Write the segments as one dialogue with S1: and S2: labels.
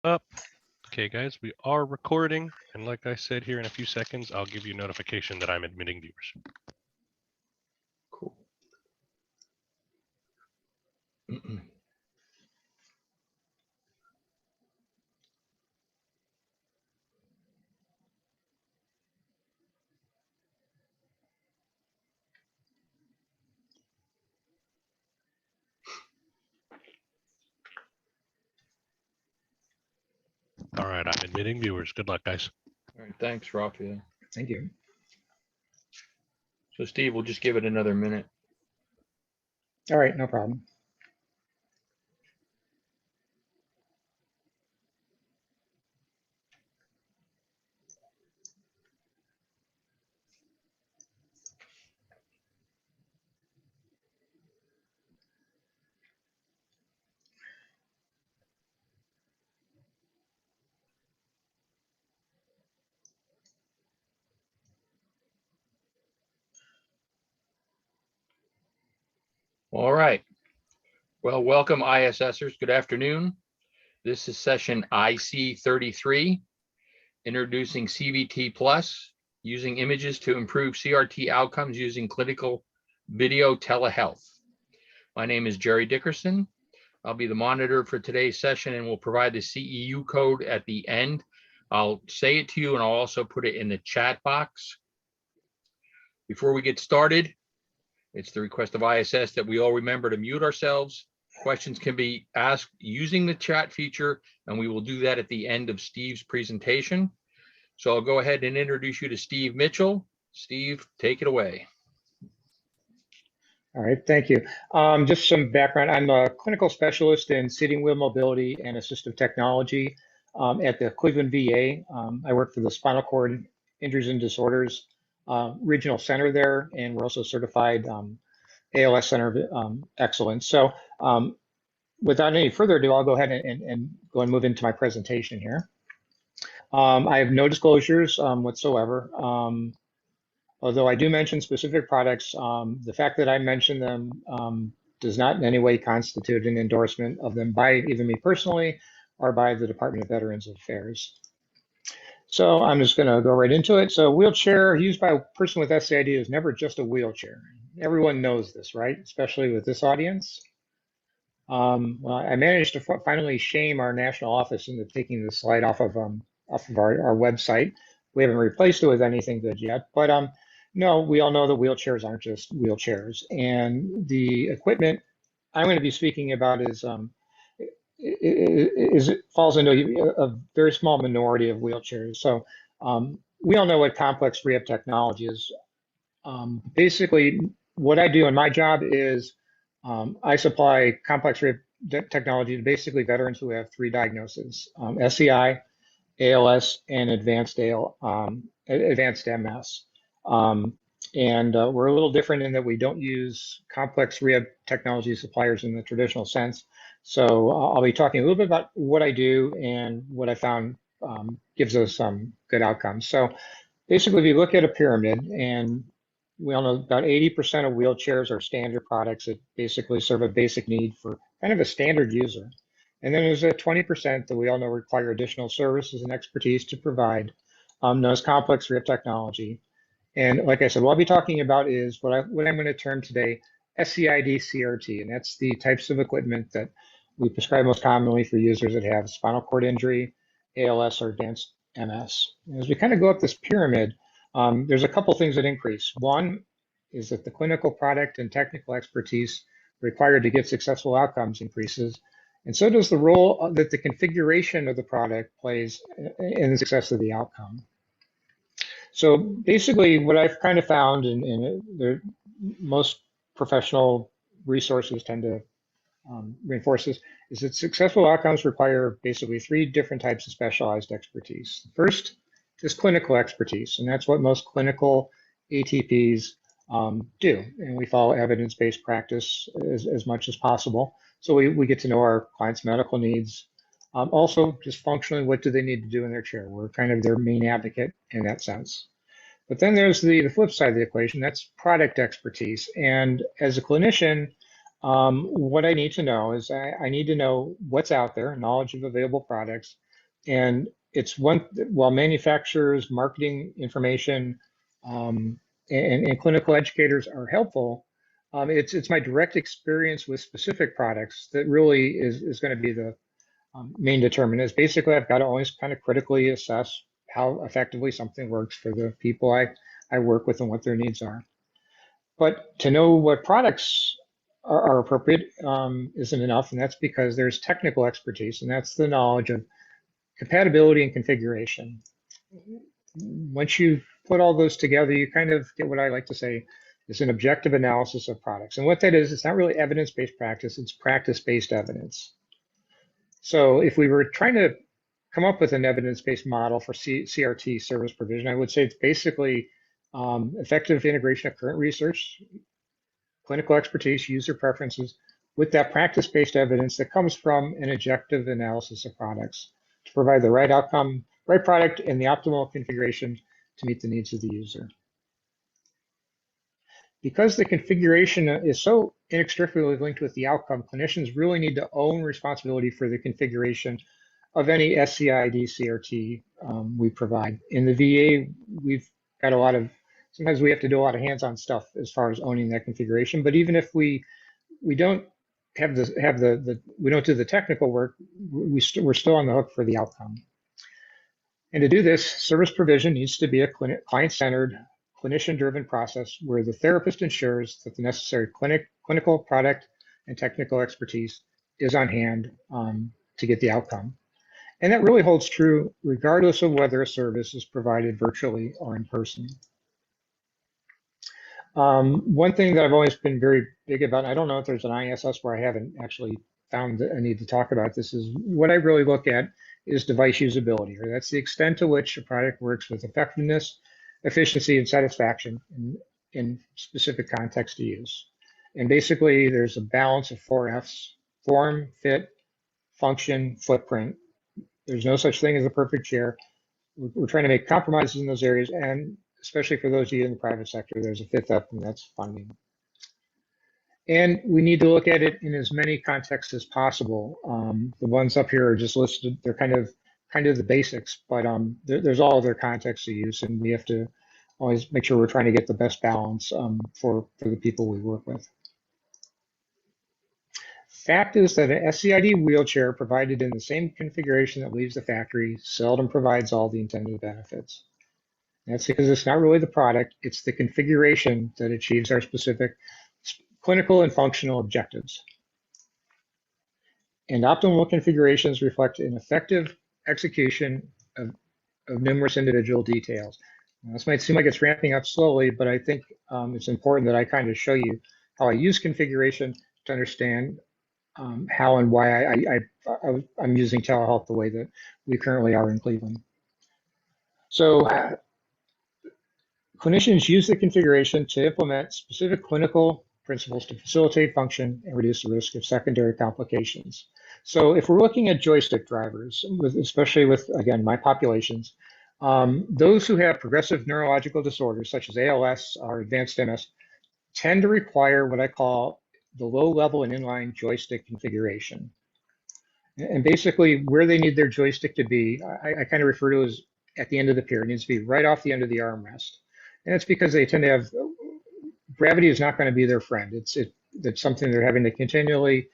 S1: Up. Okay, guys, we are recording, and like I said, here in a few seconds, I'll give you notification that I'm admitting viewers.
S2: Cool.
S1: All right, I'm admitting viewers. Good luck, guys.
S2: All right, thanks, Rafael.
S3: Thank you.
S2: So, Steve, we'll just give it another minute.
S3: All right, no problem.
S2: All right. Well, welcome, ISSers. Good afternoon. This is session IC 33, introducing CVT Plus, using images to improve CRT outcomes using clinical video telehealth. My name is Jerry Dickerson. I'll be the monitor for today's session and will provide the CEU code at the end. I'll say it to you and I'll also put it in the chat box. Before we get started, it's the request of ISS that we all remember to mute ourselves. Questions can be asked using the chat feature, and we will do that at the end of Steve's presentation. So I'll go ahead and introduce you to Steve Mitchell. Steve, take it away.
S3: All right, thank you. Just some background. I'm a clinical specialist in seating wheel mobility and assistive technology at the Cleveland VA. I work for the Spinal Cord Injuries and Disorders Regional Center there, and we're also certified ALS Center of Excellence. So without any further ado, I'll go ahead and go and move into my presentation here. I have no disclosures whatsoever. Although I do mention specific products, the fact that I mention them does not in any way constitute an endorsement of them by either me personally or by the Department of Veterans Affairs. So I'm just going to go right into it. So wheelchair used by a person with SCID is never just a wheelchair. Everyone knows this, right? Especially with this audience. Well, I managed to finally shame our national office into taking the slide off of our website. We haven't replaced it with anything good yet, but no, we all know that wheelchairs aren't just wheelchairs, and the equipment I'm going to be speaking about is it falls into a very small minority of wheelchairs. So we all know what complex rehab technology is. Basically, what I do in my job is I supply complex rehab technology to basically veterans who have three diagnoses: SCI, ALS, and advanced MS. And we're a little different in that we don't use complex rehab technology suppliers in the traditional sense. So I'll be talking a little bit about what I do and what I found gives us some good outcomes. So basically, if you look at a pyramid, and we all know about 80% of wheelchairs are standard products that basically serve a basic need for kind of a standard user. And then there's a 20% that we all know require additional services and expertise to provide, known as complex rehab technology. And like I said, what I'll be talking about is what I'm going to term today SCID CRT, and that's the types of equipment that we prescribe most commonly for users that have spinal cord injury, ALS, or advanced MS. And as we kind of go up this pyramid, there's a couple things that increase. One is that the clinical product and technical expertise required to get successful outcomes increases, and so does the role that the configuration of the product plays in the success of the outcome. So basically, what I've kind of found, and most professional resources tend to reinforce this, is that successful outcomes require basically three different types of specialized expertise. First is clinical expertise, and that's what most clinical ATPs do. And we follow evidence-based practice as much as possible. So we get to know our clients' medical needs. Also, just functionally, what do they need to do in their chair? We're kind of their main advocate in that sense. But then there's the flip side of the equation, that's product expertise. And as a clinician, what I need to know is I need to know what's out there, knowledge of available products, And it's one, while manufacturers, marketing information, and clinical educators are helpful, it's my direct experience with specific products that really is going to be the main determinant. Is basically I've got to always kind of critically assess how effectively something works for the people I work with and what their needs are. But to know what products are appropriate isn't enough, and that's because there's technical expertise, and that's the knowledge of compatibility and configuration. Once you put all those together, you kind of get what I like to say is an objective analysis of products. And what that is, it's not really evidence-based practice, it's practice-based evidence. So if we were trying to come up with an evidence-based model for CRT, service provision, I would say it's basically effective integration of current research, clinical expertise, user preferences, with that practice-based evidence that comes from an objective analysis of products to provide the right outcome, right product, and the optimal configuration to meet the needs of the user. Because the configuration is so inextricably linked with the outcome, clinicians really need to own responsibility for the configuration of any SCID CRT we provide. In the VA, we've got a lot of, sometimes we have to do a lot of hands-on stuff as far as owning that configuration. But even if we don't we don't do the technical work, we're still on the hook for the outcome. And to do this, service provision needs to be a client-centered, clinician-driven process where the therapist ensures that the necessary clinical, product, and technical expertise is on hand to get the outcome. And that really holds true regardless of whether a service is provided virtually or in person. One thing that I've always been very big about, and I don't know if there's an ISS where I haven't actually found a need to talk about this, is what I really look at is device usability, or that's the extent to which a product works with effectiveness, efficiency, and satisfaction in specific context to use. And basically, there's a balance of 4 Fs: form, fit, function, footprint. There's no such thing as a perfect chair. We're trying to make compromises in those areas, and especially for those of you in the private sector, there's a 5th F, and that's funding. And we need to look at it in as many contexts as possible. The ones up here are just listed. They're kind of the basics, but there's all other contexts to use, and we have to always make sure we're trying to get the best balance for the people we work with. Fact is that an SCID wheelchair provided in the same configuration that leaves the factory seldom provides all the intended benefits. That's because it's not really the product, it's the configuration that achieves our specific clinical and functional objectives. And optimal configurations reflect an effective execution of numerous individual details. Now, this might seem like it's ramping up slowly, but I think it's important that I kind of show you how I use configuration to understand how and why I'm using telehealth the way that we currently are in Cleveland. So clinicians use the configuration to implement specific clinical principles to facilitate function and reduce the risk of secondary complications. So if we're looking at joystick drivers, especially with, again, my populations, those who have progressive neurological disorders such as ALS or advanced MS tend to require what I call the low-level and inline joystick configuration. And basically where they need their joystick to be, I kind of refer to as at the end of the pier. It needs to be right off the end of the armrest. And it's because they tend to have, gravity is not going to be their friend. It's something they're having to continually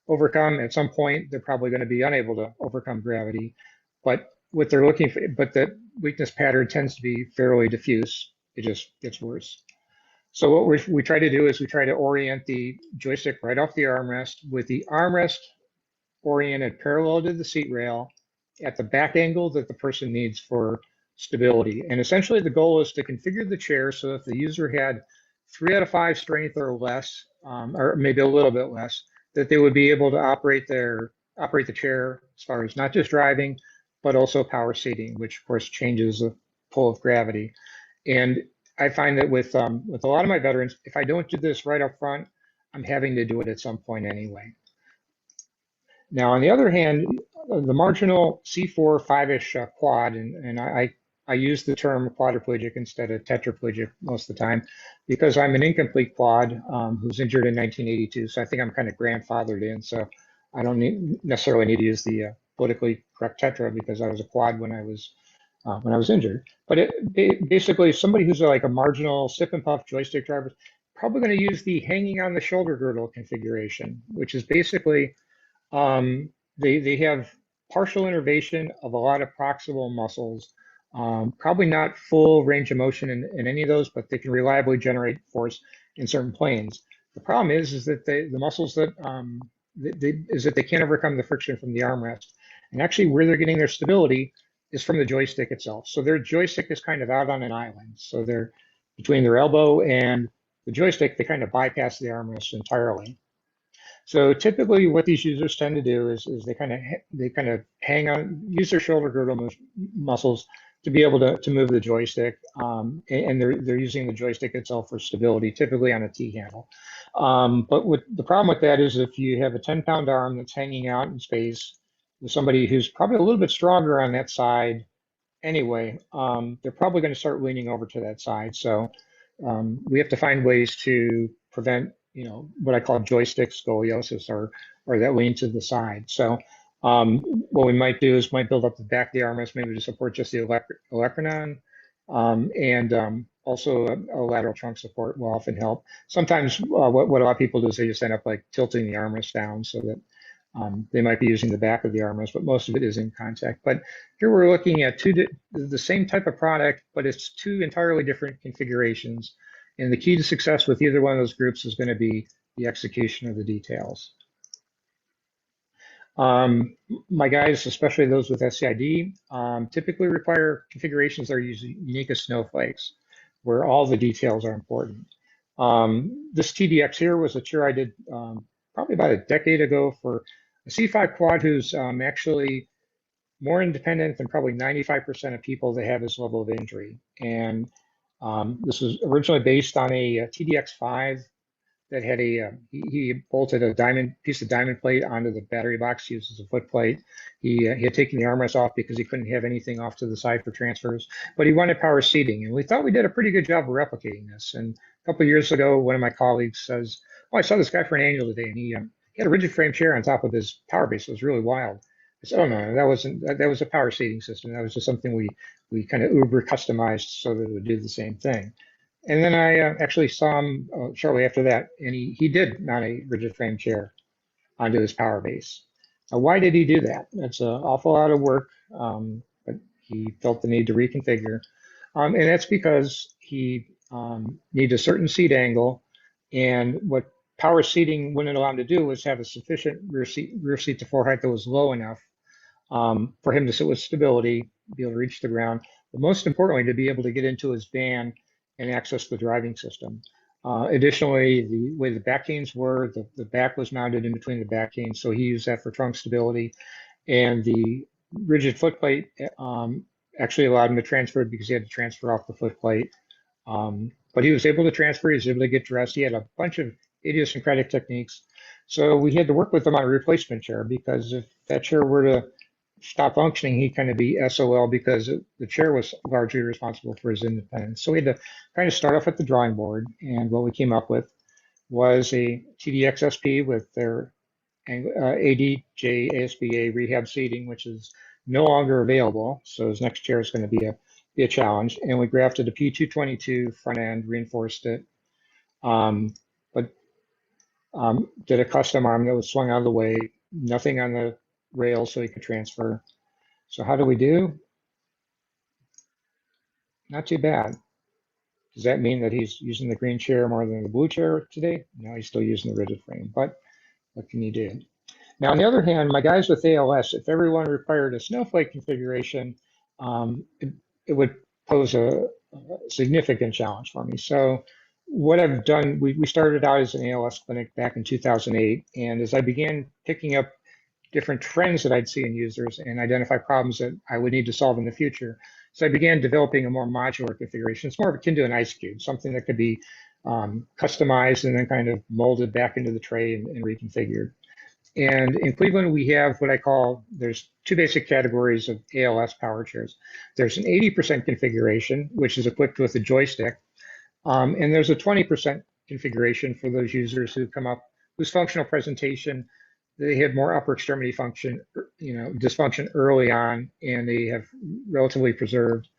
S3: overcome. At some point, they're probably going to be unable to overcome gravity. But what they're looking for, but the weakness pattern tends to be fairly diffuse. It just gets worse. So what we try to do is we try to orient the joystick right off the armrest with the armrest oriented parallel to the seat rail at the back angle that the person needs for stability. And essentially the goal is to configure the chair so if the user had 3 out of 5 strength or less, or maybe a little bit less, that they would be able to operate the chair as far as not just driving, but also power seating, which of course changes the pull of gravity. And I find that with a lot of my veterans, if I don't do this right up front, I'm having to do it at some point anyway. Now, on the other hand, the marginal C4 5-ish quad, and I use the term quadriplegic instead of tetraplegic most of the time because I'm an incomplete quad who's injured in 1982. So I think I'm kind of grandfathered in. So I don't necessarily need to use the politically correct tetra because I was a quad when I was injured. But basically, somebody who's like a marginal sip and puff joystick driver is probably going to use the hanging on the shoulder girdle configuration, which is basically they have partial innervation of a lot of proximal muscles. Probably not full range of motion in any of those, but they can reliably generate force in certain planes. The problem is that the muscles that they can't overcome the friction from the armrest, and actually where they're getting their stability is from the joystick itself. So their joystick is kind of out on an island. So they're between their elbow and the joystick, they kind of bypass the armrest entirely. So typically what these users tend to do is they kind of hang on, use their shoulder girdle muscles to be able to move the joystick, and they're using the joystick itself for stability, typically on a T handle. But the problem with that is if you have a 10-pound arm that's hanging out in space with somebody who's probably a little bit stronger on that side anyway, they're probably going to start leaning over to that side. So we have to find ways to prevent, what I call joystick scoliosis or that lean to the side. So what we might do is might build up the back of the armrest, maybe to support just the olecranon, and also a lateral trunk support will often help. Sometimes what a lot of people do is they just end up like tilting the armrest down so that they might be using the back of the armrest, but most of it is in contact. But here we're looking at the same type of product, but it's two entirely different configurations. And the key to success with either one of those groups is going to be the execution of the details. My guys, especially those with SCID, typically require configurations that are unique as snowflakes, where all the details are important. This TDX here was a chair I did probably about a decade ago for a C5 quad who's actually more independent than probably 95% of people that have this level of injury. And this was originally based on a TDX5 that had he bolted a piece of diamond plate onto the battery box used as a foot plate. He had taken the armrest off because he couldn't have anything off to the side for transfers, but he wanted power seating. And we thought we did a pretty good job of replicating this. And a couple of years ago, one of my colleagues says, "Oh, I saw this guy for an annual today, and he had a rigid frame chair on top of his power base. It was really wild." I said, "Oh no, that was a power seating system. That was just something we kind of uber customized so that it would do the same thing." And then I actually saw him shortly after that, and he did mount a rigid frame chair onto his power base. Now, why did he do that? That's an awful lot of work, but he felt the need to reconfigure. And that's because he needed a certain seat angle, and what power seating wouldn't allow him to do was have a sufficient rear seat to floor height that was low enough for him to sit with stability, be able to reach the ground, but most importantly, to be able to get into his van and access the driving system. Additionally, the way the back canes were, the back was mounted in between the back canes, so he used that for trunk stability. And the rigid foot plate actually allowed him to transfer because he had to transfer off the foot plate. But he was able to transfer, he was able to get dressed. He had a bunch of idiosyncratic techniques. So we had to work with him on a replacement chair because if that chair were to stop functioning, he'd kind of be SOL because the chair was largely responsible for his independence. So we had to kind of start off at the drawing board. And what we came up with was a TDX SP with their ADJ ASBA rehab seating, which is no longer available. So his next chair is going to be a challenge. And we grafted a P222 front end, reinforced it, but did a custom arm that was swung out of the way, nothing on the rail so he could transfer. So how do we do? Not too bad. Does that mean that he's using the green chair more than the blue chair today? No, he's still using the rigid frame, but what can you do? Now, on the other hand, my guys with ALS, if everyone required a snowflake configuration, it would pose a significant challenge for me. So what I've done, we started out as an ALS clinic back in 2008. And as I began picking up different trends that I'd see in users and identify problems that I would need to solve in the future. So I began developing a more modular configuration. It's more akin to an ice cube, something that could be customized and then kind of molded back into the tray and reconfigured. And in Cleveland, we have what I call, there's two basic categories of ALS power chairs. There's an 80% configuration, which is equipped with a joystick. And there's a 20% configuration for those users who come up whose functional presentation they have more upper extremity function, dysfunction early on, and they have relatively preserved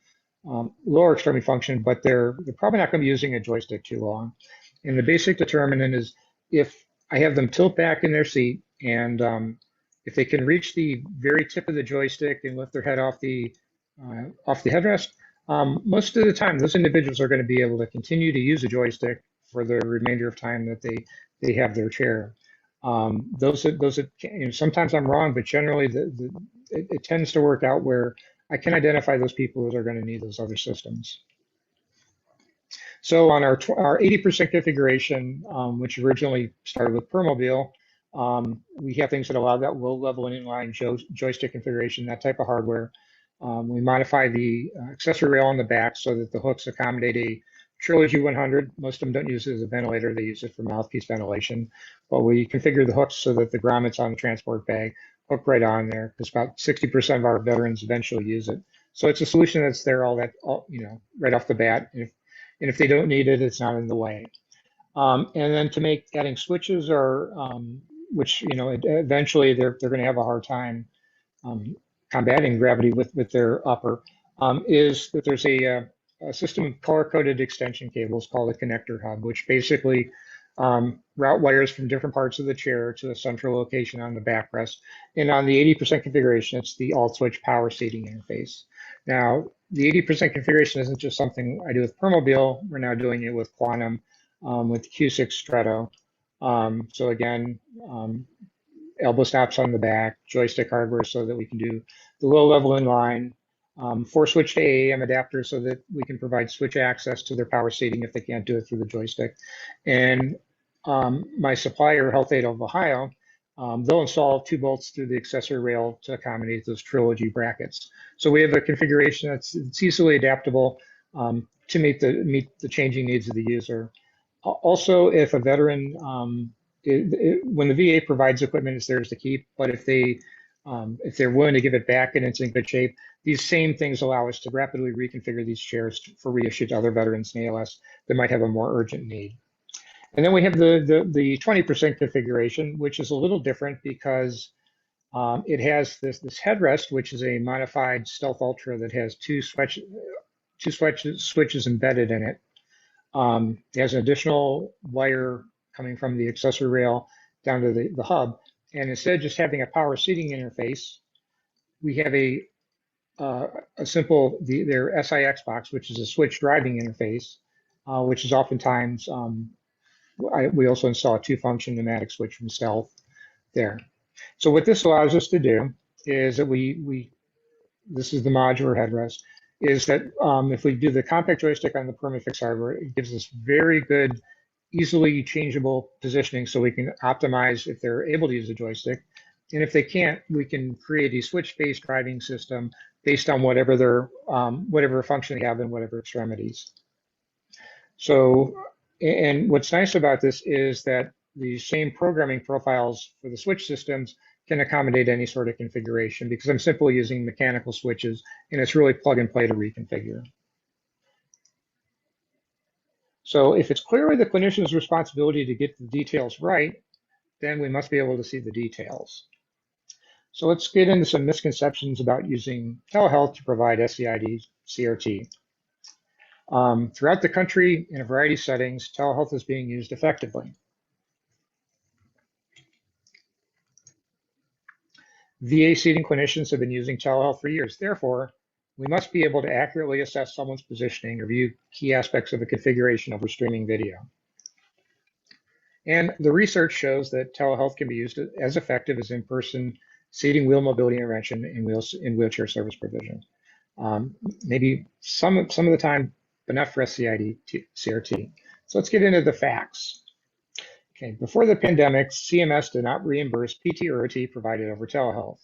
S3: lower extremity function, but they're probably not going to be using a joystick too long. And the basic determinant is if I have them tilt back in their seat, and if they can reach the very tip of the joystick and lift their head off the headrest, most of the time those individuals are going to be able to continue to use a joystick for the remainder of time that they have their chair. Sometimes I'm wrong, but generally it tends to work out where I can identify those people that are going to need those other systems. So on our 80% configuration, which originally started with Permobil, we have things that allow that low level and inline joystick configuration, that type of hardware. We modify the accessory rail on the back so that the hooks accommodate a Trilogy 100. Most of them don't use it as a ventilator, they use it for mouthpiece ventilation. But we configure the hooks so that the grommets on the transport bag hook right on there, because about 60% of our veterans eventually use it. So it's a solution that's there right off the bat. And if they don't need it, it's not in the way. And then to make adding switches which eventually they're going to have a hard time combating gravity with their upper, is that there's a system of color-coded extension cables called a connector hub, which basically route wires from different parts of the chair to a central location on the backrest. And on the 80% configuration, it's the alt switch power seating interface. Now, the 80% configuration isn't just something I do with Permobil. We're now doing it with Quantum, with Q6 Stretto. So again, elbow stops on the back, joystick hardware so that we can do the low level inline, 4-switch to AAM adapter so that we can provide switch access to their power seating if they can't do it through the joystick. And my supplier, Health Aid of Ohio, they'll install 2 bolts through the accessory rail to accommodate those Trilogy brackets. So we have a configuration that's easily adaptable to meet the changing needs of the user. Also, if a veteran, when the VA provides equipment, it's theirs to keep. But if they're willing to give it back and it's in good shape, these same things allow us to rapidly reconfigure these chairs for reissue to other veterans in ALS that might have a more urgent need. And then we have the 20% configuration, which is a little different because it has this headrest, which is a modified Stealth Ultra that has two switches embedded in it. It has an additional wire coming from the accessory rail down to the hub. And instead of just having a power seating interface, we have a simple, their SIX box, which is a switch driving interface, which is oftentimes, we also install a 2-function pneumatic switch from Stealth there. So what this allows us to do is that this is the modular headrest, is that if we do the compact joystick on the Permafix hardware, it gives us very good, easily changeable positioning so we can optimize if they're able to use a joystick. And if they can't, we can create a switch-based driving system based on whatever function they have in whatever extremities. So, and what's nice about this is that the same programming profiles for the switch systems can accommodate any sort of configuration because I'm simply using mechanical switches and it's really plug and play to reconfigure. So if it's clearly the clinician's responsibility to get the details right, then we must be able to see the details. So let's get into some misconceptions about using telehealth to provide SCID CRT. Throughout the country, in a variety of settings, telehealth is being used effectively. VA seating clinicians have been using telehealth for years. Therefore, we must be able to accurately assess someone's positioning or view key aspects of a configuration over streaming video. And the research shows that telehealth can be used as effective as in-person seating wheel mobility intervention in wheelchair service provision. Maybe some of the time, but not for SCID CRT. So let's get into the facts. Okay, before the pandemic, CMS did not reimburse PT or OT provided over telehealth.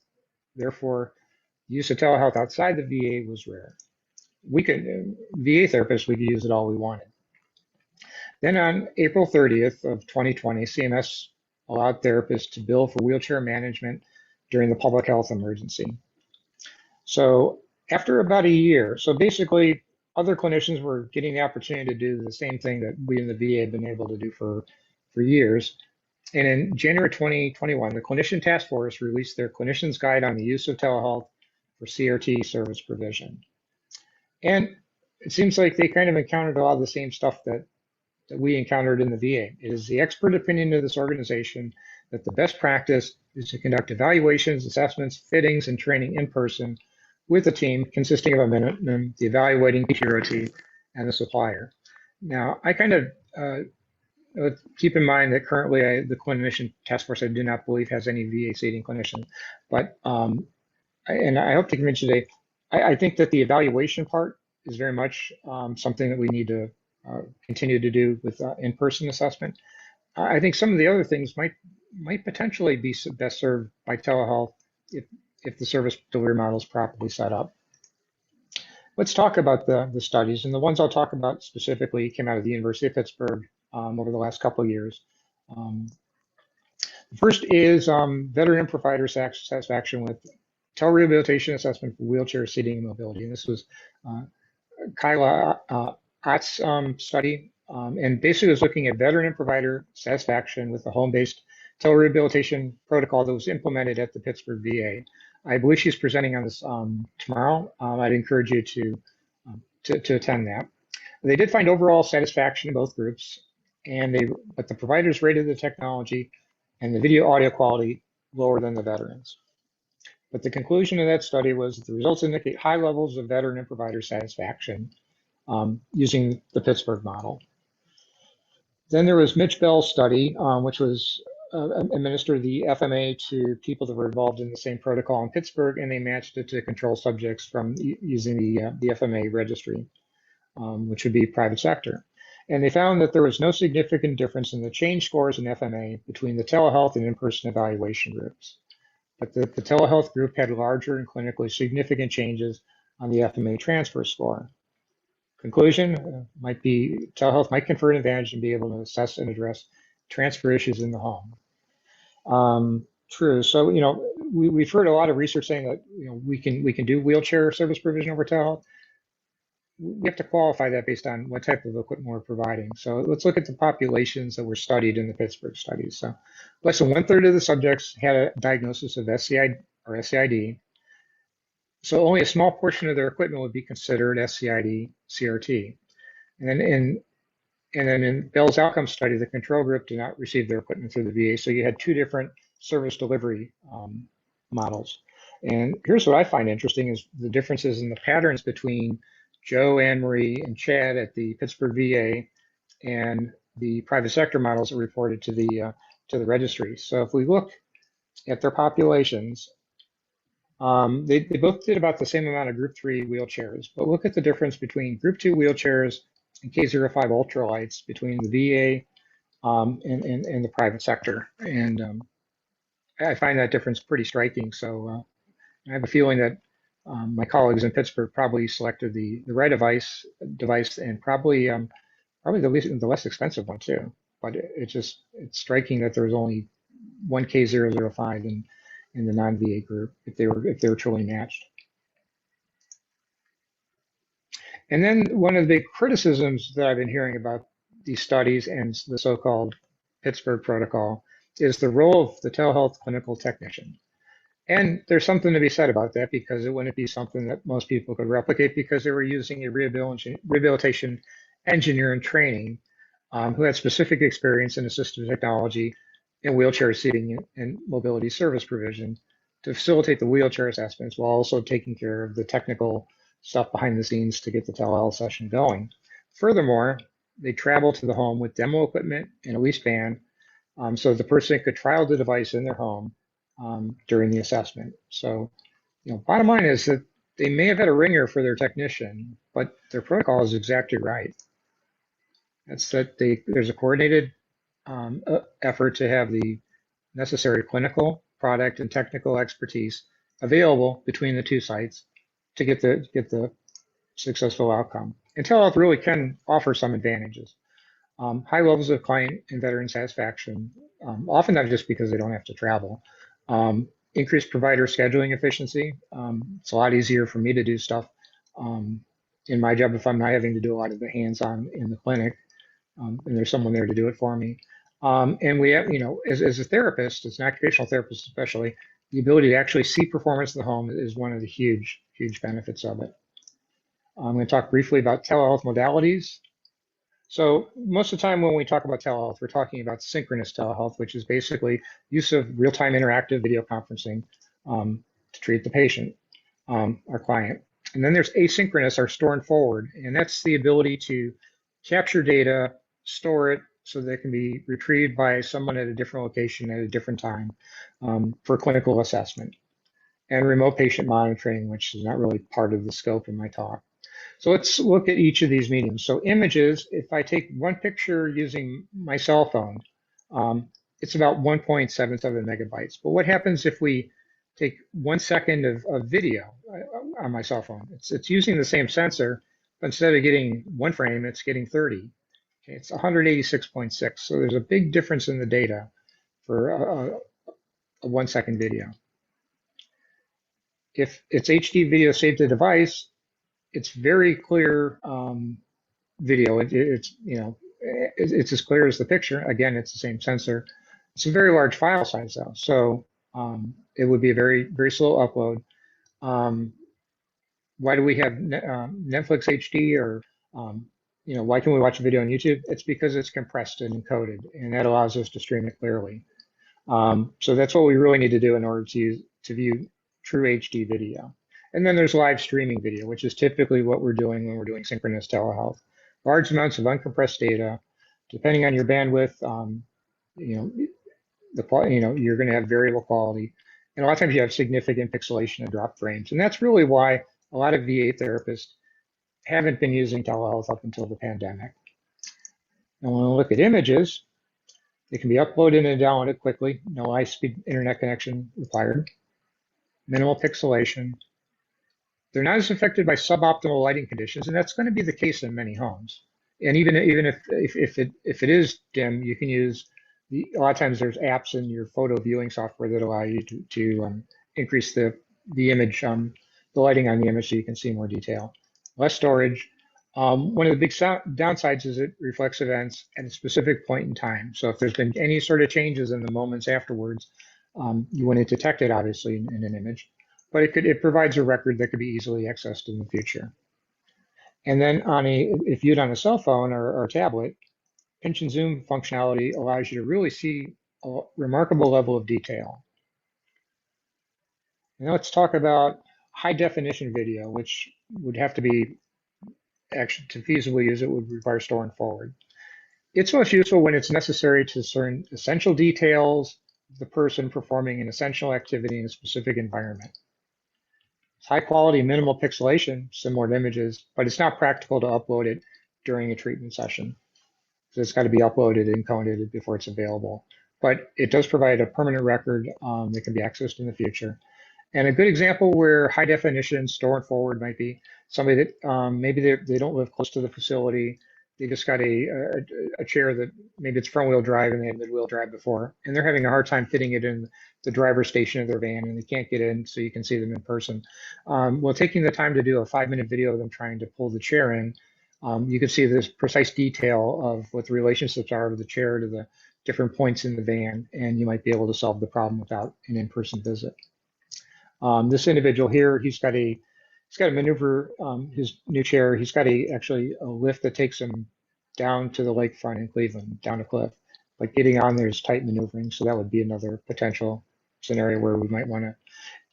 S3: Therefore, use of telehealth outside the VA was rare. VA therapists, we could use it all we wanted. Then on April 30th of 2020, CMS allowed therapists to bill for wheelchair management during the public health emergency. So after about a year, so basically other clinicians were getting the opportunity to do the same thing that we in the VA have been able to do for years. And in January 2021, the Clinician Task Force released their Clinician's Guide on the Use of Telehealth for CRT service provision. And it seems like they kind of encountered a lot of the same stuff that we encountered in the VA. It is the expert opinion of this organization that the best practice is to conduct evaluations, assessments, fittings, and training in person with a team consisting of a minimum, the evaluating CRT, and the supplier. Now, I kind of keep in mind that currently the Clinician Task Force I do not believe has any VA seating clinician, but and I hope to convince you today, I think that the evaluation part is very much something that we need to continue to do with in-person assessment. I think some of the other things might potentially be best served by telehealth if the service delivery model is properly set up. Let's talk about the studies, and the ones I'll talk about specifically came out of the University of Pittsburgh over the last couple of years. The first is veteran and provider satisfaction with telerehabilitation assessment for wheelchair seating and mobility. And this was Kyla Ott's study, and basically was looking at veteran and provider satisfaction with the home-based telerehabilitation protocol that was implemented at the Pittsburgh VA. I believe she's presenting on this tomorrow. I'd encourage you to attend that. They did find overall satisfaction in both groups, but the providers rated the technology and the video audio quality lower than the veterans. But the conclusion of that study was that the results indicate high levels of veteran and provider satisfaction using the Pittsburgh model. Then there was Mitch Bell's study, which was administered the FMA to people that were involved in the same protocol in Pittsburgh, and they matched it to control subjects from using the FMA registry, which would be private sector. And they found that there was no significant difference in the change scores in FMA between the telehealth and in-person evaluation groups. But the telehealth group had larger and clinically significant changes on the FMA transfer score. Conclusion might be telehealth might confer an advantage in being able to assess and address transfer issues in the home. True. So we've heard a lot of research saying that we can do wheelchair service provision over telehealth. We have to qualify that based on what type of equipment we're providing. So let's look at the populations that were studied in the Pittsburgh studies. So less than 1/3 of the subjects had a diagnosis of SCI or SCID. So only a small portion of their equipment would be considered SCID CRT. And then in Bell's outcome study, the control group did not receive their equipment through the VA. So you had two different service delivery models. And here's what I find interesting is the differences in the patterns between Joe, Anne Marie, and Chad at the Pittsburgh VA and the private sector models that reported to the registry. So if we look at their populations, they both did about the same amount of Group 3 wheelchairs, but look at the difference between Group 2 wheelchairs and K05 ultralights between the VA and the private sector. And I find that difference pretty striking. So I have a feeling that my colleagues in Pittsburgh probably selected the right device and probably the less expensive one too. But it's striking that there's only one K005 in the non-VA group if they were truly matched. And then one of the big criticisms that I've been hearing about these studies and the so-called Pittsburgh protocol is the role of the telehealth clinical technician. And there's something to be said about that because it wouldn't be something that most people could replicate because they were using a rehabilitation engineer in training who had specific experience in assistive technology and wheelchair seating and mobility service provision to facilitate the wheelchair assessments while also taking care of the technical stuff behind the scenes to get the telehealth session going. Furthermore, they traveled to the home with demo equipment and a lease van so the person could trial the device in their home during the assessment. So, bottom line is that they may have had a ringer for their technician, but their protocol is exactly right. That's that there's a coordinated effort to have the necessary clinical, product, and technical expertise available between the two sites to get the successful outcome. And telehealth really can offer some advantages. High levels of client and veteran satisfaction, often not just because they don't have to travel. Increased provider scheduling efficiency. It's a lot easier for me to do stuff in my job if I'm not having to do a lot of the hands-on in the clinic, and there's someone there to do it for me. And we have, as a therapist, as an occupational therapist especially, the ability to actually see performance in the home is one of the huge, huge benefits of it. I'm going to talk briefly about telehealth modalities. So most of the time when we talk about telehealth, we're talking about synchronous telehealth, which is basically use of real-time interactive video conferencing to treat the patient, our client. And then there's asynchronous, or store and forward, and that's the ability to capture data, store it so that it can be retrieved by someone at a different location at a different time for clinical assessment. And remote patient monitoring, which is not really part of the scope of my talk. So let's look at each of these mediums. So images, if I take one picture using my cell phone, it's about 1.77 megabytes. But what happens if we take 1 second of video on my cell phone? It's using the same sensor, but instead of getting 1 frame, it's getting 30. Okay, it's 186.6. So there's a big difference in the data for a 1 second video. If it's HD video saved to device, it's very clear video. It's as clear as the picture. Again, it's the same sensor. It's a very large file size though, so it would be a very, very slow upload. Why do we have Netflix HD, or why can we watch a video on YouTube? It's because it's compressed and encoded, and that allows us to stream it clearly. So that's what we really need to do in order to view true HD video. And then there's live streaming video, which is typically what we're doing when we're doing synchronous telehealth. Large amounts of uncompressed data, depending on your bandwidth, you're going to have variable quality. And a lot of times you have significant pixelation and drop frames. And that's really why a lot of VA therapists haven't been using telehealth up until the pandemic. And when we look at images, they can be uploaded and downloaded quickly, no high-speed internet connection required, minimal pixelation. They're not as affected by suboptimal lighting conditions, and that's going to be the case in many homes. And even if it is dim, you can use a lot of times there's apps in your photo viewing software that allow you to increase the image, the lighting on the image, so you can see more detail. Less storage. One of the big downsides is it reflects events at a specific point in time. So if there's been any sort of changes in the moments afterwards, you wouldn't detect it obviously in an image. But it provides a record that could be easily accessed in the future. And then if viewed on a cell phone or a tablet, pinch and zoom functionality allows you to really see a remarkable level of detail. Now let's talk about high definition video, which would have to be, actually to feasibly use it, would require store and forward. It's most useful when it's necessary to discern essential details of the person performing an essential activity in a specific environment. High quality, minimal pixelation, similar to images, but it's not practical to upload it during a treatment session. So it's got to be uploaded and encoded before it's available. But it does provide a permanent record that can be accessed in the future. And a good example where high definition store and forward might be somebody that maybe they don't live close to the facility. They just got a chair that maybe it's front wheel drive and they had mid-wheel drive before, and they're having a hard time fitting it in the driver's station of their van, and they can't get in so you can see them in person. Well, taking the time to do a 5-minute video of them trying to pull the chair in, you can see this precise detail of what the relationships are of the chair to the different points in the van, and you might be able to solve the problem without an in-person visit. This individual here, he's got a maneuver, his new chair, he's got actually a lift that takes him down to the lakefront in Cleveland, down a cliff. But getting on there is tight maneuvering, so that would be another potential scenario where we might want to,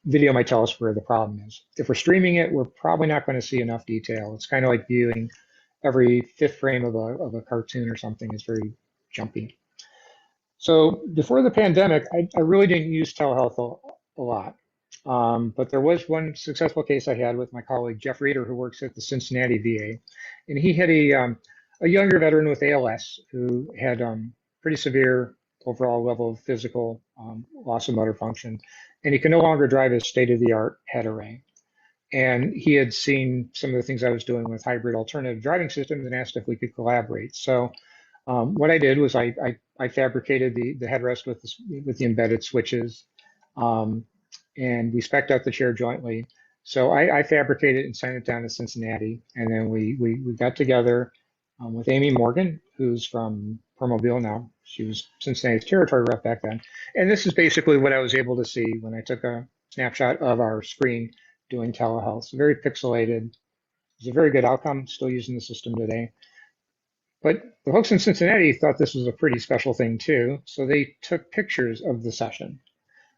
S3: video might tell us where the problem is. If we're streaming it, we're probably not going to see enough detail. It's kind of like viewing every 5th frame of a cartoon or something. It's very jumpy. So before the pandemic, I really didn't use telehealth a lot. But there was one successful case I had with my colleague, Jeff Reeder, who works at the Cincinnati VA. And he had a younger veteran with ALS who had pretty severe overall level of physical loss of motor function. And he could no longer drive his state-of-the-art head array. And he had seen some of the things I was doing with hybrid alternative driving systems and asked if we could collaborate. So what I did was I fabricated the headrest with the embedded switches. And we spec'd out the chair jointly. So I fabricated and sent it down to Cincinnati. And then we got together with Amy Morgan, who's from Permobile now. She was Cincinnati's territory rep back then. And this is basically what I was able to see when I took a snapshot of our screen doing telehealth. So very pixelated. It's a very good outcome, still using the system today. But the folks in Cincinnati thought this was a pretty special thing too. So they took pictures of the session.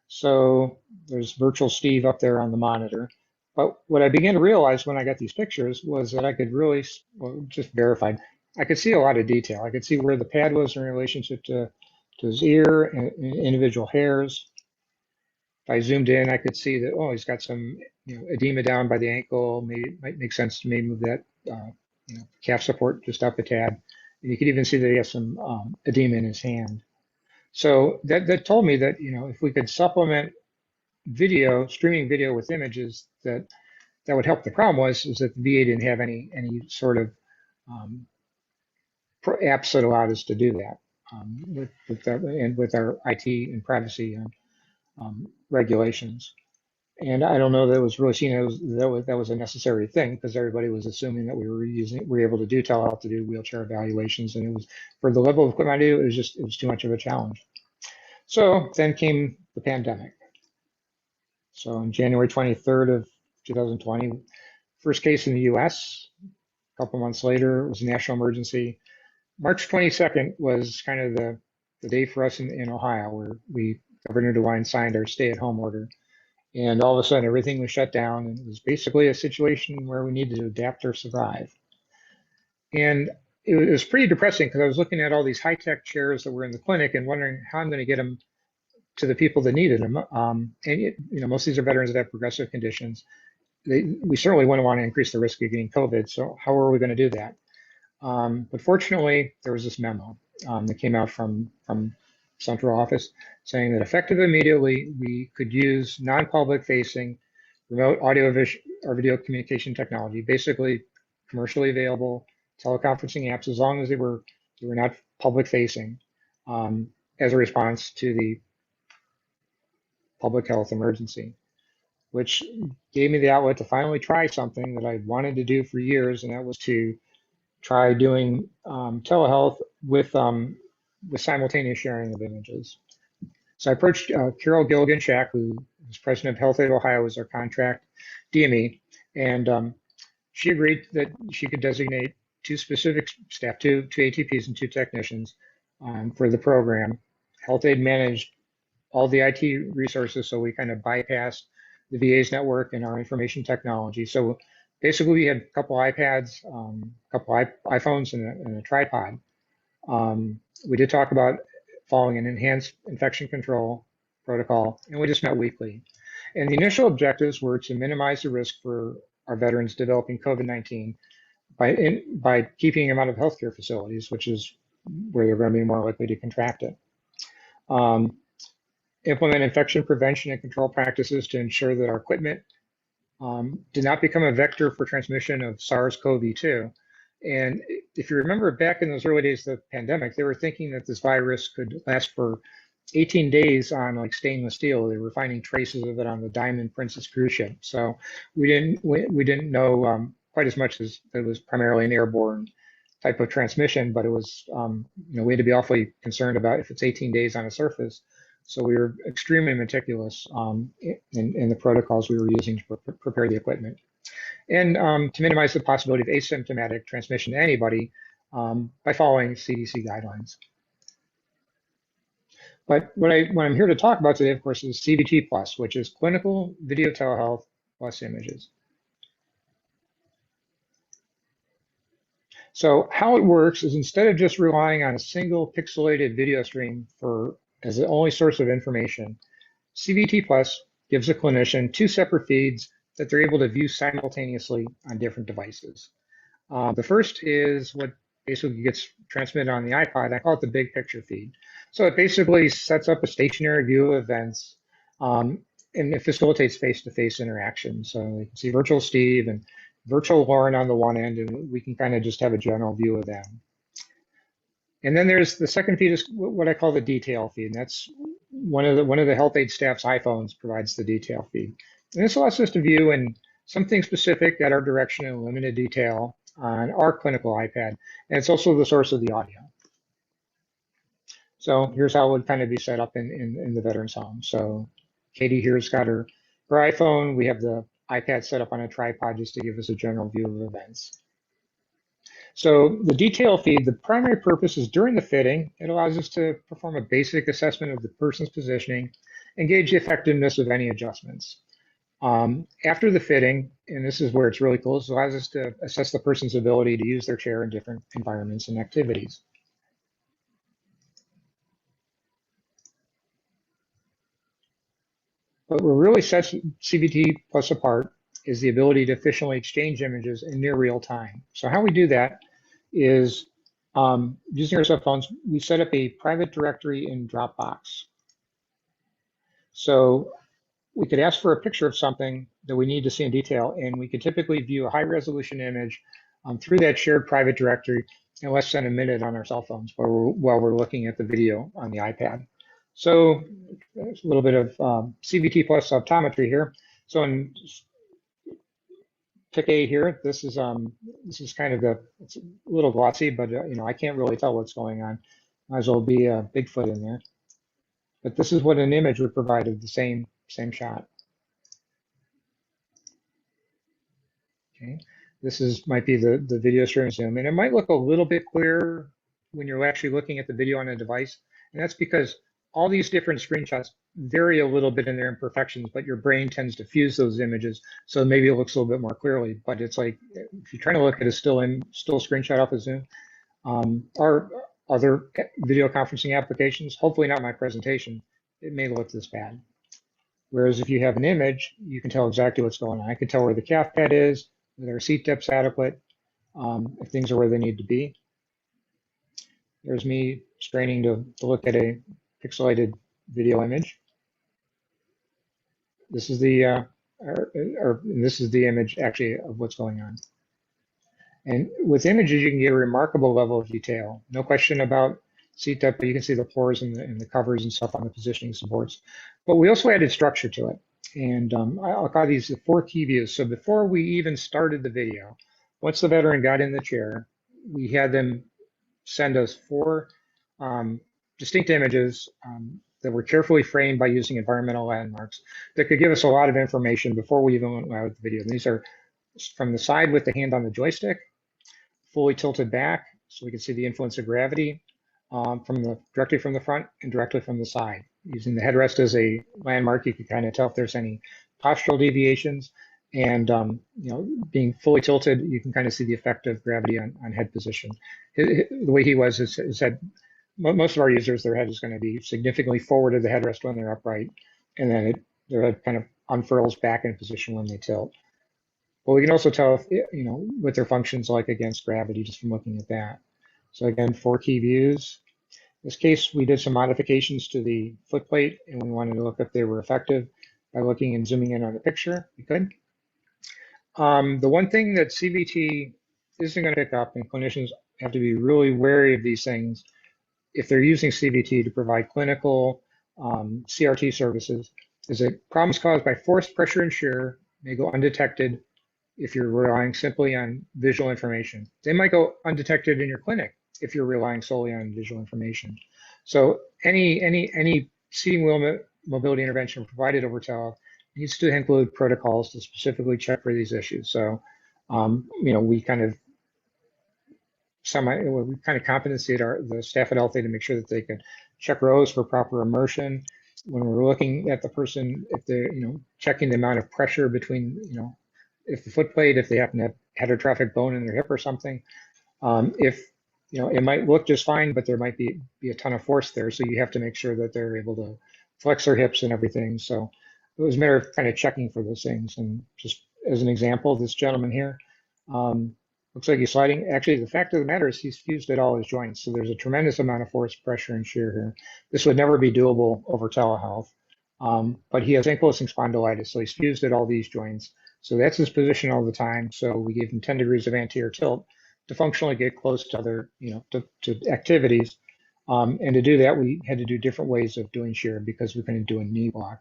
S3: So there's virtual Steve up there on the monitor. But what I began to realize when I got these pictures was that I could really, well, just verified, I could see a lot of detail. I could see where the pad was in relationship to his ear and individual hairs. If I zoomed in, I could see that, oh, he's got some edema down by the ankle. Maybe it might make sense to maybe move that calf support just up a tad. And you could even see that he has some edema in his hand. So that told me that if we could supplement video, streaming video with images, that would help. The problem is that the VA didn't have any sort of apps that allowed us to do that with our IT and privacy regulations. And I don't know that it was really seen as that was a necessary thing, because everybody was assuming that we were able to do telehealth, to do wheelchair evaluations, and it was, for the level of equipment I do, it was too much of a challenge. So then came the pandemic. So on January 23rd of 2020, first case in the US. A couple months later, it was a national emergency. March 22nd was kind of the day for us in Ohio, where Governor DeWine signed our stay-at-home order. And all of a sudden, everything was shut down. And it was basically a situation where we needed to adapt or survive. And it was pretty depressing, because I was looking at all these high-tech chairs that were in the clinic and wondering how I'm going to get them to the people that needed them. Most of these are veterans that have progressive conditions. We certainly wouldn't want to increase the risk of getting COVID. So how are we going to do that? But fortunately, there was this memo that came out from central office saying that effective immediately, we could use non-public facing remote audio or video communication technology, basically commercially available teleconferencing apps, as long as they were not public facing, as a response to the public health emergency, which gave me the outlet to finally try something that I wanted to do for years, and that was to try doing telehealth with simultaneous sharing of images. So I approached Carol Gilligan-Shack, who was president of Health Aid Ohio, as our contract DME, and she agreed that she could designate two specific staff, two ATPs and two technicians for the program. Health Aid managed all the IT resources, so we kind of bypassed the VA's network and our information technology. So basically, we had a couple iPads, a couple iPhones, and a tripod. We did talk about following an enhanced infection control protocol, and we just met weekly. And the initial objectives were to minimize the risk for our veterans developing COVID-19 by keeping them out of healthcare facilities, which is where they're going to be more likely to contract it. Implement infection prevention and control practices to ensure that our equipment did not become a vector for transmission of SARS-CoV-2. And if you remember back in those early days of the pandemic, they were thinking that this virus could last for 18 days on like stainless steel. They were finding traces of it on the Diamond Princess cruise ship. So we didn't know quite as much, as it was primarily an airborne type of transmission, but it was, we had to be awfully concerned about if it's 18 days on a surface. So we were extremely meticulous in the protocols we were using to prepare the equipment. And to minimize the possibility of asymptomatic transmission to anybody by following CDC guidelines. But what I'm here to talk about today, of course, is CVT Plus, which is clinical video telehealth plus images. So how it works is, instead of just relying on a single pixelated video stream as the only source of information, CVT Plus gives a clinician two separate feeds that they're able to view simultaneously on different devices. The first is what basically gets transmitted on the iPod. I call it the big picture feed. So it basically sets up a stationary view of events, and it facilitates face-to-face interaction. So you can see virtual Steve and virtual Lauren on the one end, and we can kind of just have a general view of them. And then there's the second feed, is what I call the detail feed. And that's one of the health aid staff's iPhones provides the detail feed. And this allows us to view in something specific at our direction in limited detail on our clinical iPad. And it's also the source of the audio. So here's how it would kind of be set up in the veteran's home. So Katie here's got her iPhone. We have the iPad set up on a tripod just to give us a general view of events. So the detail feed, the primary purpose is during the fitting. It allows us to perform a basic assessment of the person's positioning and gauge the effectiveness of any adjustments. After the fitting, and this is where it's really cool, it allows us to assess the person's ability to use their chair in different environments and activities. What really sets CVT Plus apart is the ability to efficiently exchange images in near real time. So how we do that is using our cell phones, we set up a private directory in Dropbox. So we could ask for a picture of something that we need to see in detail, and we could typically view a high resolution image through that shared private directory in less than a minute on our cell phones while we're looking at the video on the iPad. So there's a little bit of CVT plus optometry here. So in pick A here, this is kind of it's a little glossy, but I can't really tell what's going on. Might as well be a Bigfoot in there. But this is what an image would provide of the same shot. Okay, this might be the video stream zoom, and it might look a little bit clearer when you're actually looking at the video on a device, and that's because all these different screenshots vary a little bit in their imperfections, but your brain tends to fuse those images, so maybe it looks a little bit more clearly. But it's like if you're trying to look at a still screenshot off of Zoom, or other video conferencing applications, hopefully not my presentation, it may look this bad. Whereas if you have an image, you can tell exactly what's going on. I can tell where the calf pad is, whether our seat depth's adequate, if things are where they need to be. There's me straining to look at a pixelated video image. This is the this is the image actually of what's going on. And with images, you can get a remarkable level of detail. No question about seat depth, but you can see the pores and the covers and stuff on the positioning supports. But we also added structure to it. And I'll call these the 4 key views. So before we even started the video, once the veteran got in the chair, we had them send us 4 distinct images that were carefully framed by using environmental landmarks that could give us a lot of information before we even went live with the video. And these are from the side with the hand on the joystick, fully tilted back so we can see the influence of gravity, directly from the front and directly from the side. Using the headrest as a landmark, you can kind of tell if there's any postural deviations, and being fully tilted, you can kind of see the effect of gravity on head position. The way he was is that most of our users, their head is going to be significantly forward of the headrest when they're upright, and then their head kind of unfurls back in position when they tilt. But we can also tell if, what their function's like against gravity just from looking at that. So again, 4 key views. In this case, we did some modifications to the footplate, and we wanted to look if they were effective by looking and zooming in on the picture. We could. The one thing that CVT isn't going to pick up, and clinicians have to be really wary of these things if they're using CVT to provide clinical CRT services, is that problems caused by forced pressure and shear may go undetected if you're relying simply on visual information. They might go undetected in your clinic if you're relying solely on visual information. So any seating wheel mobility intervention provided over telehealth needs to include protocols to specifically check for these issues. So, we kind of compensate the staff at Healthy to make sure that they can check rows for proper immersion. When we're looking at the person, if they're checking the amount of pressure between if the foot plate, if they happen to have heterotrophic bone in their hip or something, if it might look just fine, but there might be a ton of force there. So you have to make sure that they're able to flex their hips and everything. So it was a matter of kind of checking for those things. And just as an example, this gentleman here looks like he's sliding. Actually, the fact of the matter is he's fused at all his joints. So there's a tremendous amount of force, pressure, and shear here. This would never be doable over telehealth. But he has ankylosing spondylitis, so he's fused at all these joints. So that's his position all the time. So we gave him 10 degrees of anterior tilt to functionally get close to other, to activities. And to do that, we had to do different ways of doing shear because we couldn't do a knee block.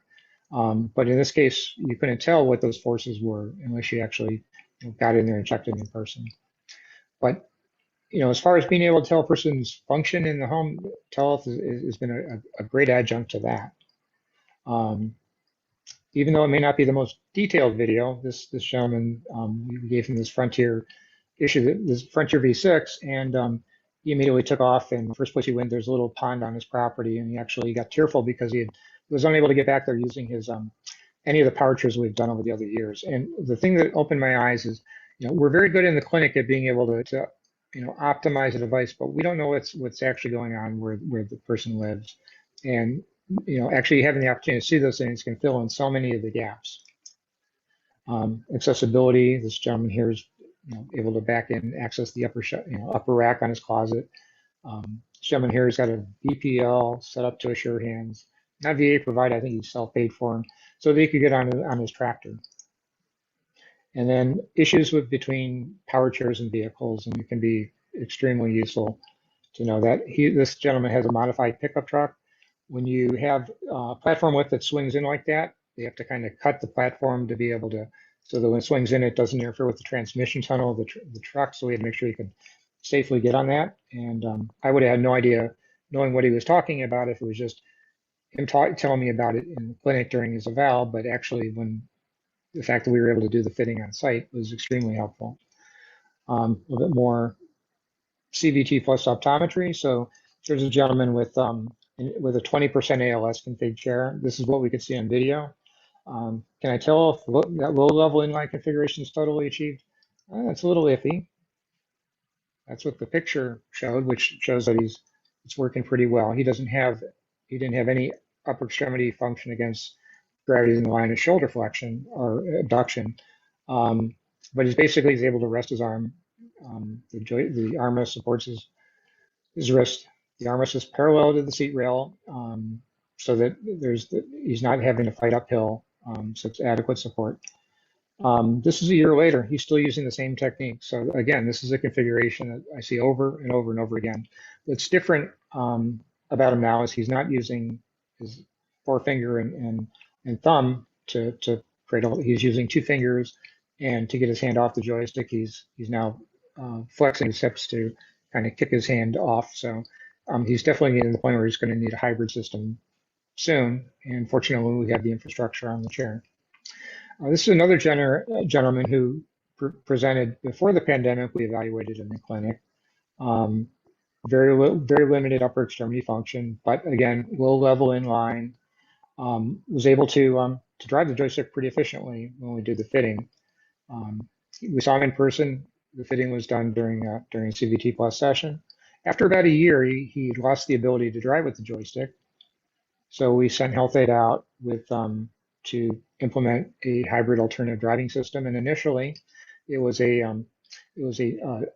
S3: But in this case, you couldn't tell what those forces were unless you actually got in there and checked it in person. But as far as being able to tell a person's function in the home, telehealth has been a great adjunct to that. Even though it may not be the most detailed video, this gentleman, we gave him this Frontier this Frontier V6, and he immediately took off. And the first place he went, there's a little pond on his property, and he actually got tearful because he was unable to get back there using his any of the power chairs we've done over the other years. And the thing that opened my eyes is, we're very good in the clinic at being able to optimize a device, but we don't know what's actually going on where the person lives. And actually having the opportunity to see those things can fill in so many of the gaps. Accessibility. This gentleman here is able to back in, access the upper rack on his closet. This gentleman here has got a VPL set up to a sure hands, not VA provided. I think he's self-paid for him, so that he could get on his tractor. And then issues between power chairs and vehicles, and it can be extremely useful to know that this gentleman has a modified pickup truck. When you have a platform width that swings in like that, you have to kind of cut the platform to be able to, so that when it swings in, it doesn't interfere with the transmission tunnel of the truck. So we had to make sure you could safely get on that. And I would have had no idea, knowing what he was talking about, if it was just him telling me about it in the clinic during his eval, but actually when the fact that we were able to do the fitting on site was extremely helpful. A little bit more CVT plus optometry. So there's a gentleman with a 20% ALS config chair. This is what we could see on video. Can I tell if that low level inline configuration is totally achieved? It's a little iffy. That's what the picture showed, which shows that it's working pretty well. He didn't have any upper extremity function against gravity in the line of shoulder flexion or abduction. But he's able to rest his arm. The armrest supports his wrist. The armrest is parallel to the seat rail, so that he's not having to fight uphill, so it's adequate support. This is a year later. He's still using the same technique. So again, this is a configuration that I see over and over and over again. What's different about him now is he's not using his forefinger and thumb to cradle. He's using two fingers, and to get his hand off the joystick, he's now flexing his hips to kind of kick his hand off. So he's definitely getting to the point where he's going to need a hybrid system soon. And fortunately, we have the infrastructure on the chair. This is another gentleman who presented before the pandemic. We evaluated in the clinic. Very limited upper extremity function, but again, low level inline. Was able to drive the joystick pretty efficiently when we did the fitting. We saw him in person. The fitting was done during a CVT Plus session. After about a year, he lost the ability to drive with the joystick. So we sent Health Aid out to implement a hybrid alternative driving system. And initially, it was a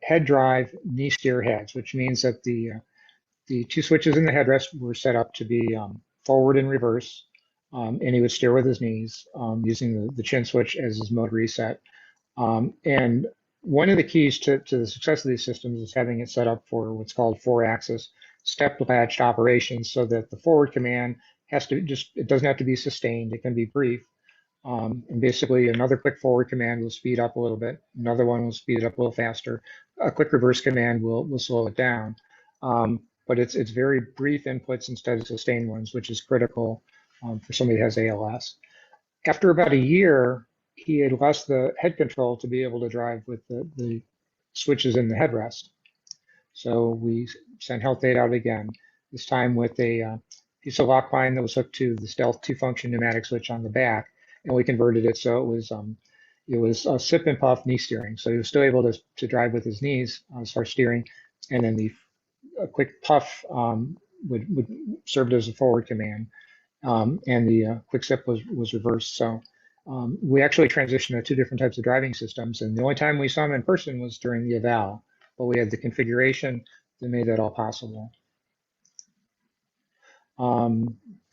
S3: head drive knee steer heads, which means that the two switches in the headrest were set up to be forward and reverse, and he would steer with his knees using the chin switch as his mode reset. And one of the keys to the success of these systems is having it set up for what's called 4-axis step latched operations, so that the forward command it doesn't have to be sustained. It can be brief. And basically another quick forward command will speed up a little bit. Another one will speed it up a little faster. A quick reverse command will slow it down. But it's very brief inputs instead of sustained ones, which is critical for somebody who has ALS. After about a year, he had lost the head control to be able to drive with the switches in the headrest. So we sent Health Aid out again, this time with a piece of lock line that was hooked to the Stealth 2-function pneumatic switch on the back, and we converted it so it was a sip and puff knee steering. So he was still able to drive with his knees as far as steering, and then a quick puff would serve as a forward command, and the quick sip was reversed. So we actually transitioned to 2 different types of driving systems, and the only time we saw him in person was during the eval, but we had the configuration that made that all possible.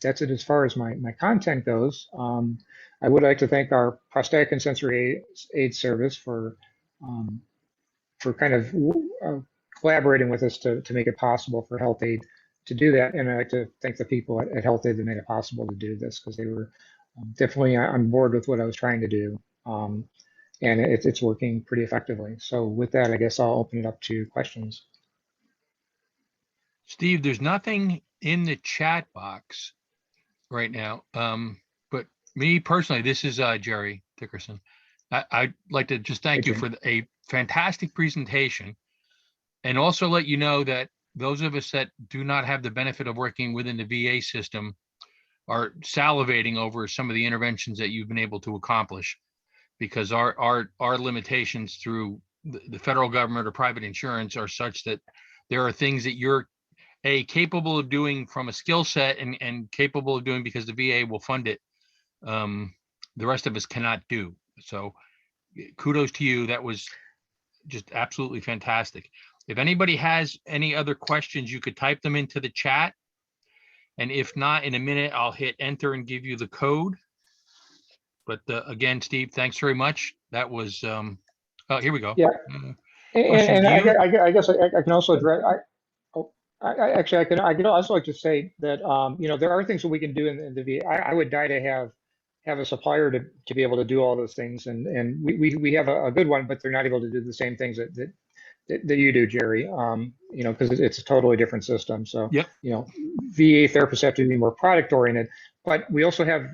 S3: That's it as far as my content goes. I would like to thank our prosthetic and sensory aid service for kind of collaborating with us to make it possible for Health Aid to do that. And I'd like to thank the people at Health Aid that made it possible to do this, because they were definitely on board with what I was trying to do. And it's working pretty effectively. So with that, I guess I'll open it up to questions.
S2: Steve, there's nothing in the chat box right now. But me personally, this is Jerry Dickerson. I'd like to just thank
S3: Hey,
S2: you
S3: Jim.
S2: for a fantastic presentation, and also let you know that those of us that do not have the benefit of working within the VA system are salivating over some of the interventions that you've been able to accomplish, because our limitations through the federal government or private insurance are such that there are things that you're capable of doing from a skill set and capable of doing because the VA will fund it. The rest of us cannot do. So kudos to you. That was just absolutely fantastic. If anybody has any other questions, you could type them into the chat. And if not, in a minute, I'll hit enter and give you the code. But again, Steve, thanks very much. That was, oh, here we go.
S3: Yeah.
S2: Question
S3: And
S2: to you.
S3: I guess I can also address. Actually, I can also like to say that there are things that we can do in the VA. I would die to have a supplier to be able to do all those things, and we have a good one, but they're not able to do the same things that you do, Jerry. Because it's a totally different system. So
S2: Yep.
S3: VA therapists have to be more product oriented, but we also have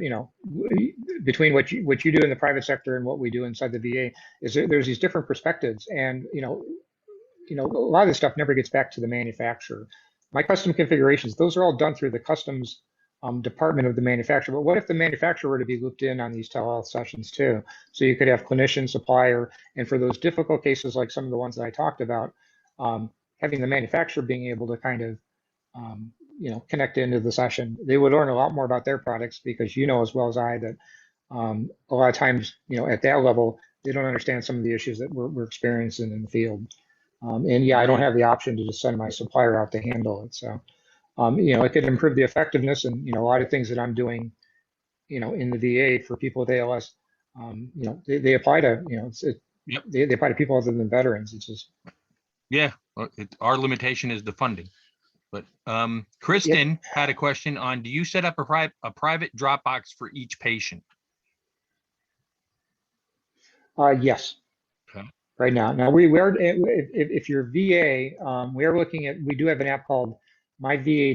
S3: between what you do in the private sector and what we do inside the VA is there's these different perspectives, and a lot of this stuff never gets back to the manufacturer. My custom configurations, those are all done through the customs department of the manufacturer. But what if the manufacturer were to be looped in on these telehealth sessions too? So you could have clinician, supplier, and for those difficult cases like some of the ones that I talked about, having the manufacturer being able to kind of connect into the session, they would learn a lot more about their products, because as well as I that a lot of times, at that level, they don't understand some of the issues that we're experiencing in the field. And yeah, I don't have the option to just send my supplier out to handle it. So, it could improve the effectiveness, and, a lot of things that I'm doing, in the VA for people with ALS, they apply to,
S2: Yep.
S3: they apply to people other than veterans. It's just,
S2: Yeah, our limitation is the funding. But Kristen had a question on, do you set up a private Dropbox for each patient?
S3: yes.
S2: Okay.
S3: Right now. Now we are, if you're VA, we do have an app called My VA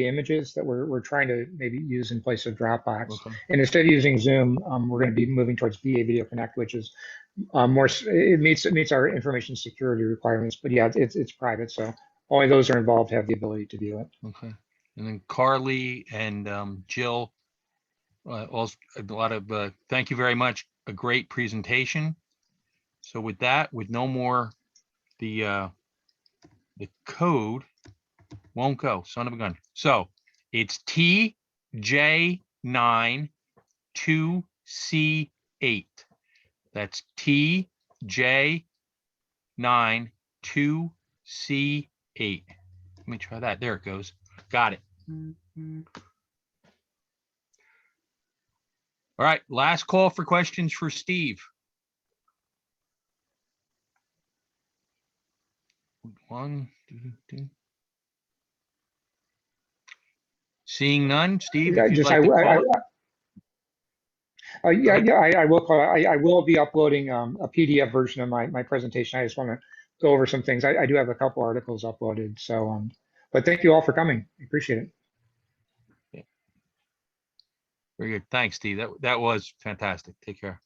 S3: Images that we're trying to maybe use in place of Dropbox.
S2: Okay.
S3: And instead of using Zoom, we're going to be moving towards VA Video Connect, which is it meets our information security requirements. But yeah, it's private, so only those are involved have the ability to view it.
S2: Okay. And then Carly and Jill, also a lot of thank you very much. A great presentation. So with that, with no more, the code won't go, son of a gun. So it's TJ9 2C8. That's TJ9 2C8. Let me try that. There it goes. Got it. All right, last call for questions for Steve. One, two. Seeing none, Steve, if you'd like to call it.
S3: I will call. I will be uploading a PDF version of my presentation. I just want to go over some things. I do have a couple articles uploaded. So, but thank you all for coming. I appreciate it.
S2: Very good. Thanks, Steve. That was fantastic. Take care.